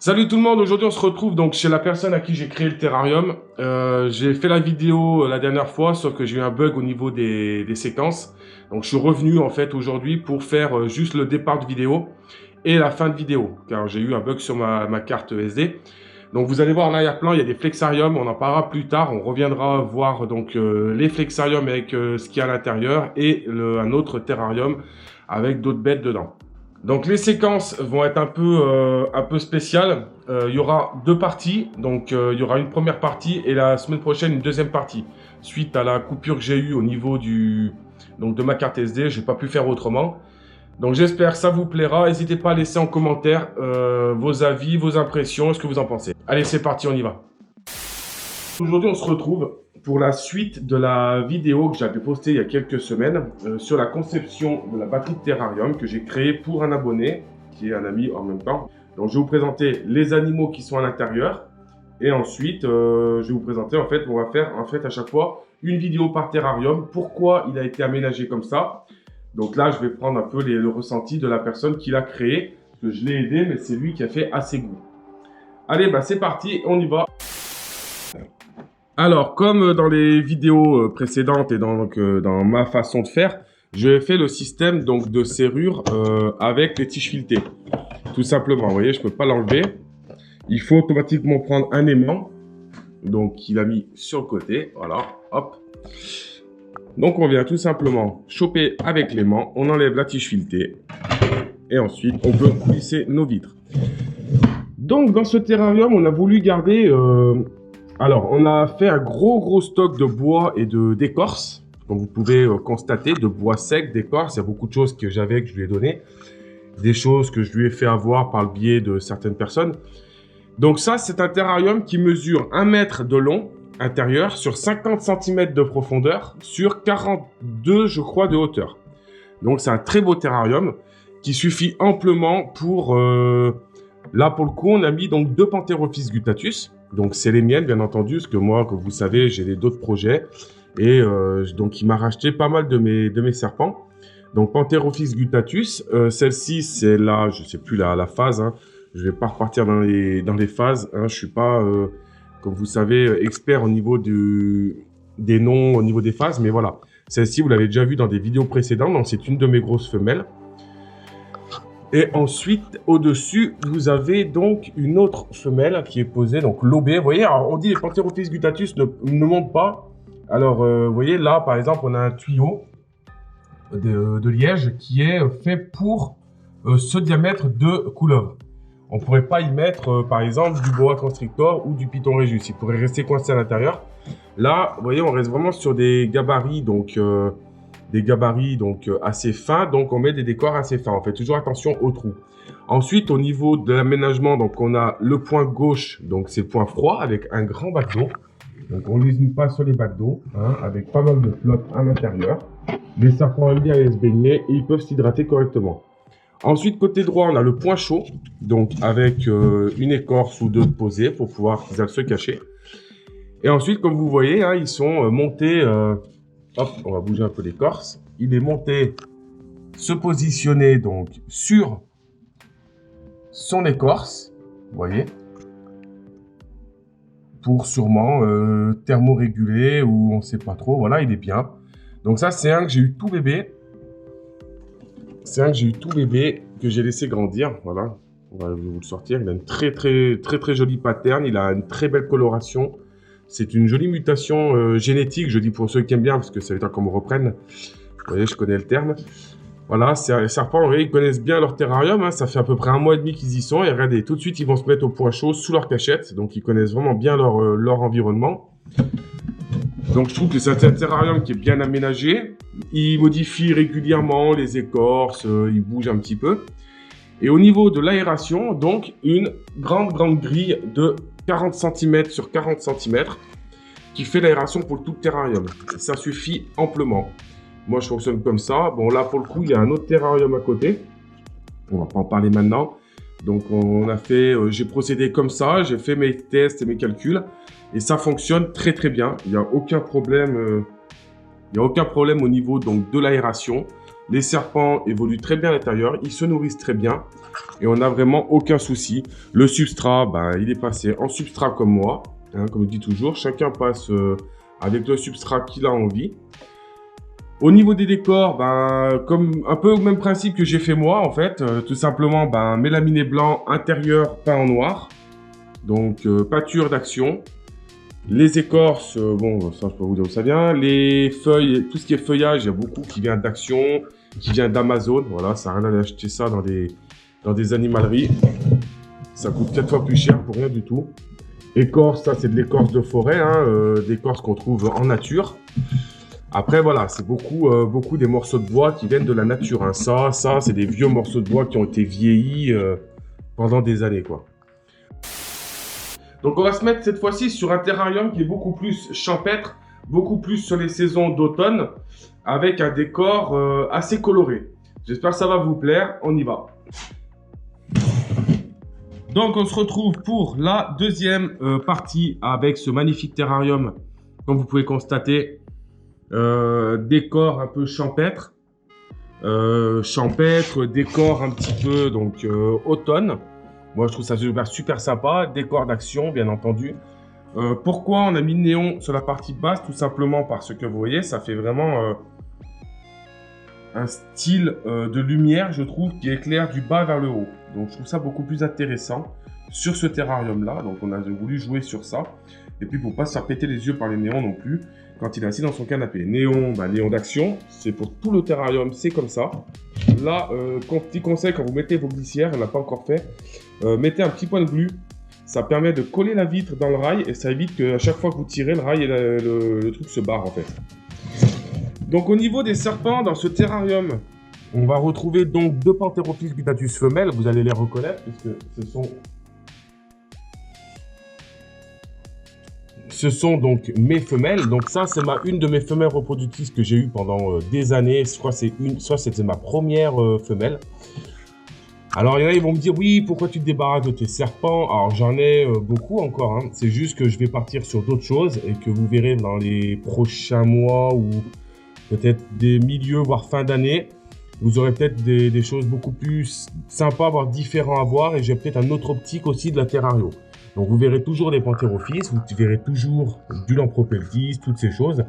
Salut tout le monde, aujourd'hui on se retrouve donc chez la personne à qui j'ai créé le terrarium. J'ai fait la vidéo la dernière fois, sauf que j'ai eu un bug au niveau des séquences. Donc je suis revenu en fait aujourd'hui pour faire juste le départ de vidéo et la fin de vidéo, car j'ai eu un bug sur ma carte SD. Donc vous allez voir en arrière-plan, il y a des flexariums, on en parlera plus tard. On reviendra voir donc les flexariums avec ce qu'il y a à l'intérieur et un autre terrarium avec d'autres bêtes dedans. Donc les séquences vont être un peu spéciales. Il y aura deux parties. Donc il y aura une première partie et la semaine prochaine une deuxième partie. Suite à la coupure que j'ai eue au niveau de ma carte SD, je n'ai pas pu faire autrement. Donc j'espère que ça vous plaira. N'hésitez pas à laisser en commentaire vos avis, vos impressions, ce que vous en pensez. Allez, c'est parti, on y va. Aujourd'hui, on se retrouve pour la suite de la vidéo que j'avais postée il y a quelques semaines sur la conception de la batterie de terrarium que j'ai créée pour un abonné qui est un ami en même temps. Donc, je vais vous présenter les animaux qui sont à l'intérieur et ensuite, je vais vous présenter on va faire à chaque fois une vidéo par terrarium. Pourquoi il a été aménagé comme ça? Donc là, je vais prendre un peu le ressenti de la personne qui l'a créé, parce que je l'ai aidé, mais c'est lui qui a fait à ses goûts. Allez, bah c'est parti, on y va. Alors, comme dans les vidéos précédentes et dans ma façon de faire, je fais le système donc de serrure avec les tiges filetées. Tout simplement, vous voyez, je ne peux pas l'enlever. Il faut automatiquement prendre un aimant. Donc, il a mis sur le côté. Voilà, hop. Donc, on vient tout simplement choper avec l'aimant. On enlève la tige filetée. Et ensuite, on peut glisser nos vitres. Donc, dans ce terrarium, on a voulu garder... Alors, on a fait un gros stock de bois et d'écorce, comme vous pouvez constater, de bois sec, d'écorce. Il y a beaucoup de choses que j'avais, que je lui ai donné. Des choses que je lui ai fait avoir par le biais de certaines personnes. Donc ça, c'est un terrarium qui mesure 1 mètre de long intérieur sur 50 cm de profondeur sur 42, je crois, de hauteur. Donc, c'est un très beau terrarium qui suffit amplement pour... Là, pour le coup, on a mis donc 2 Pantherophis guttatus. Donc, c'est les miennes, bien entendu, parce que moi, comme vous savez, j'ai d'autres projets. Et donc, il m'a racheté pas mal de mes serpents. Donc, Pantherophis guttatus. Celle-ci, c'est là, je ne sais plus la phase. Hein. Je ne vais pas repartir dans les phases. Hein. Je ne suis pas, comme vous savez, expert au niveau des noms, au niveau des phases. Mais voilà, celle-ci, vous l'avez déjà vu dans des vidéos précédentes. Donc, c'est une de mes grosses femelles. Et ensuite, au-dessus, vous avez donc une autre femelle qui est posée, donc lobée. Vous voyez, alors on dit les Pantherophis guttatus ne montent pas. Alors, vous voyez, là, par exemple, on a un tuyau de liège qui est fait pour ce diamètre de couleuvre. On ne pourrait pas y mettre, par exemple, du boa constrictor ou du python rhésus. Il pourrait rester coincé à l'intérieur. Là, vous voyez, on reste vraiment sur des gabarits, donc... assez fins, donc on met des décors assez fins. On fait toujours attention aux trous. Ensuite, au niveau de l'aménagement, donc on a le point gauche, donc c'est le point froid avec un grand bac d'eau. Donc on les met pas sur les bacs d'eau, hein, avec pas mal de flotte à l'intérieur. Les serpents aiment bien aller se baigner et ils peuvent s'hydrater correctement. Ensuite, côté droit, on a le point chaud, donc avec une écorce ou deux posées pour pouvoir qu'ils aillent se cacher. Et ensuite, comme vous voyez, hein, ils sont montés... Hop, on va bouger un peu l'écorce. Il est monté, se positionner donc sur son écorce, vous voyez, pour sûrement thermoréguler ou on ne sait pas trop. Voilà, il est bien. Donc ça, c'est un que j'ai eu tout bébé. C'est un que j'ai eu tout bébé que j'ai laissé grandir. Voilà, on va vous le sortir. Il a une très jolie pattern. Il a une très belle coloration. C'est une jolie mutation génétique, je dis pour ceux qui aiment bien, parce que ça veut dire qu'on me reprenne. Vous voyez, je connais le terme. Voilà, les serpents, vous voyez, ils connaissent bien leur terrarium. Hein, ça fait à peu près 1 mois et demi qu'ils y sont. Et regardez, tout de suite, ils vont se mettre au point chaud sous leur cachette. Donc, ils connaissent vraiment bien leur environnement. Donc, je trouve que c'est un terrarium qui est bien aménagé. Il modifie régulièrement les écorces, il bouge un petit peu. Et au niveau de l'aération, donc, une grande grille de 40 cm sur 40 cm qui fait l'aération pour tout le terrarium. Et ça suffit amplement. Moi, je fonctionne comme ça. Bon, là, pour le coup, il y a un autre terrarium à côté. On va pas en parler maintenant. Donc, j'ai procédé comme ça. J'ai fait mes tests et mes calculs. Et ça fonctionne très bien. Il n'y a aucun problème. Il n'y a aucun problème au niveau donc, de l'aération. Les serpents évoluent très bien à l'intérieur, ils se nourrissent très bien et on n'a vraiment aucun souci. Le substrat, ben, il est passé en substrat comme moi, hein, comme je dis toujours, chacun passe avec le substrat qu'il a envie. Au niveau des décors, ben, comme un peu au même principe que j'ai fait moi en fait, tout simplement ben, mélaminé blanc, intérieur peint en noir, donc peinture d'action. Les écorces, bon, ça je peux vous dire où ça vient. Les feuilles, tout ce qui est feuillage, il y a beaucoup qui vient d'Action, qui vient d'Amazon. Voilà, ça n'a rien à acheter ça dans des animaleries. Ça coûte 4 fois plus cher pour rien du tout. Écorce, ça c'est de l'écorce de forêt, hein, d'écorce qu'on trouve en nature. Après, voilà, c'est beaucoup des morceaux de bois qui viennent de la nature. Hein. Ça c'est des vieux morceaux de bois qui ont été vieillis pendant des années, quoi. Donc on va se mettre cette fois-ci sur un terrarium qui est beaucoup plus champêtre, beaucoup plus sur les saisons d'automne, avec un décor assez coloré. J'espère que ça va vous plaire, on y va. Donc on se retrouve pour la deuxième partie avec ce magnifique terrarium, comme vous pouvez constater, décor un peu champêtre, décor un petit peu donc automne. Moi, je trouve ça super sympa. Décor d'action, bien entendu. Pourquoi on a mis le néon sur la partie basse? Tout simplement parce que vous voyez, ça fait vraiment un style de lumière, je trouve, qui éclaire du bas vers le haut. Donc, je trouve ça beaucoup plus intéressant sur ce terrarium-là. Donc, on a voulu jouer sur ça. Et puis, pour ne pas se faire péter les yeux par les néons non plus, quand il est assis dans son canapé. Néon, bah, néon d'action, c'est pour tout le terrarium, c'est comme ça. Là, petit conseil, quand vous mettez vos glissières, on n'a pas encore fait, mettez un petit point de glu. Ça permet de coller la vitre dans le rail et ça évite qu'à chaque fois que vous tirez, le rail et le truc se barre en fait. Donc au niveau des serpents, dans ce terrarium, on va retrouver donc deux Pantherophis guttatus femelles. Vous allez les reconnaître puisque ce sont donc mes femelles. Donc ça, c'est une de mes femelles reproductrices que j'ai eues pendant des années. Je crois que c'était ma première femelle. Alors, il y en a, ils vont me dire, oui, pourquoi tu te débarrasses de tes serpents? Alors, j'en ai beaucoup encore. Hein. C'est juste que je vais partir sur d'autres choses et que vous verrez dans les prochains mois ou peut-être des milieux, voire fin d'année. Vous aurez peut-être des choses beaucoup plus sympas, voire différentes à voir. Et j'ai peut-être un autre optique aussi de la terrario. Donc, vous verrez toujours des Pantherophis, vous verrez toujours du Lampropeltis, toutes ces choses.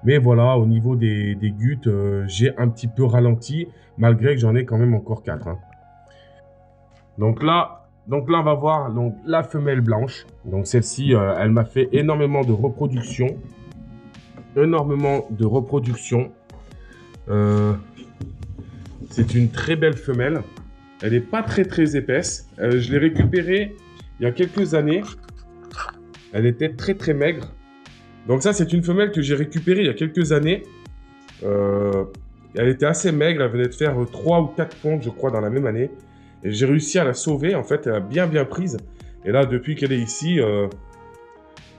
Mais voilà, au niveau des gutes, j'ai un petit peu ralenti, malgré que j'en ai quand même encore 4. Hein. Donc là, on va voir donc, la femelle blanche. Donc celle-ci, elle m'a fait énormément de reproduction. C'est une très belle femelle. Elle n'est pas très épaisse. Je l'ai récupérée il y a quelques années. Elle était très maigre. Donc ça, c'est une femelle que j'ai récupérée il y a quelques années. Elle était assez maigre. Elle venait de faire 3 ou 4 pontes, je crois, dans la même année. Et j'ai réussi à la sauver. En fait, elle a bien prise. Et là, depuis qu'elle est ici,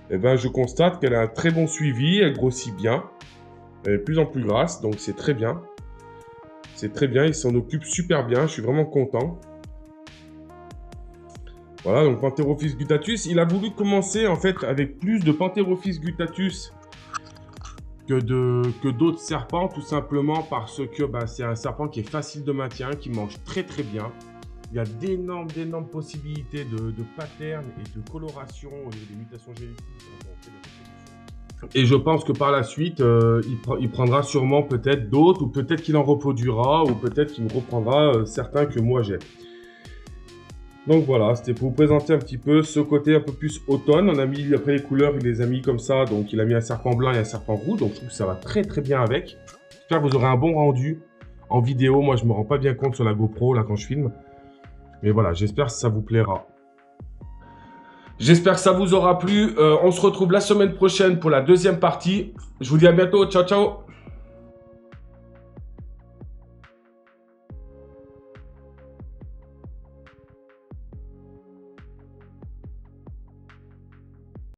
eh ben, je constate qu'elle a un très bon suivi. Elle grossit bien. Elle est de plus en plus grasse. Donc, c'est très bien. C'est très bien. Il s'en occupe super bien. Je suis vraiment content. Voilà, donc Pantherophis guttatus. Il a voulu commencer, en fait, avec plus de Pantherophis guttatus que d'autres serpents. Tout simplement parce que bah, c'est un serpent qui est facile de maintien, qui mange très bien. Il y a d'énormes possibilités de patterns et de coloration au niveau des mutations génétiques. Et je pense que par la suite, il prendra sûrement peut-être d'autres, ou peut-être qu'il en reproduira, ou peut-être qu'il me reprendra certains que moi j'ai. Donc voilà, c'était pour vous présenter un petit peu ce côté un peu plus automne. On a mis, après les couleurs, il les a mis comme ça. Donc il a mis un serpent blanc et un serpent roux. Donc je trouve que ça va très bien avec. J'espère que vous aurez un bon rendu en vidéo. Moi, je me rends pas bien compte sur la GoPro là quand je filme. Mais voilà, j'espère que ça vous plaira. J'espère que ça vous aura plu. On se retrouve la semaine prochaine pour la deuxième partie. Je vous dis à bientôt. Ciao.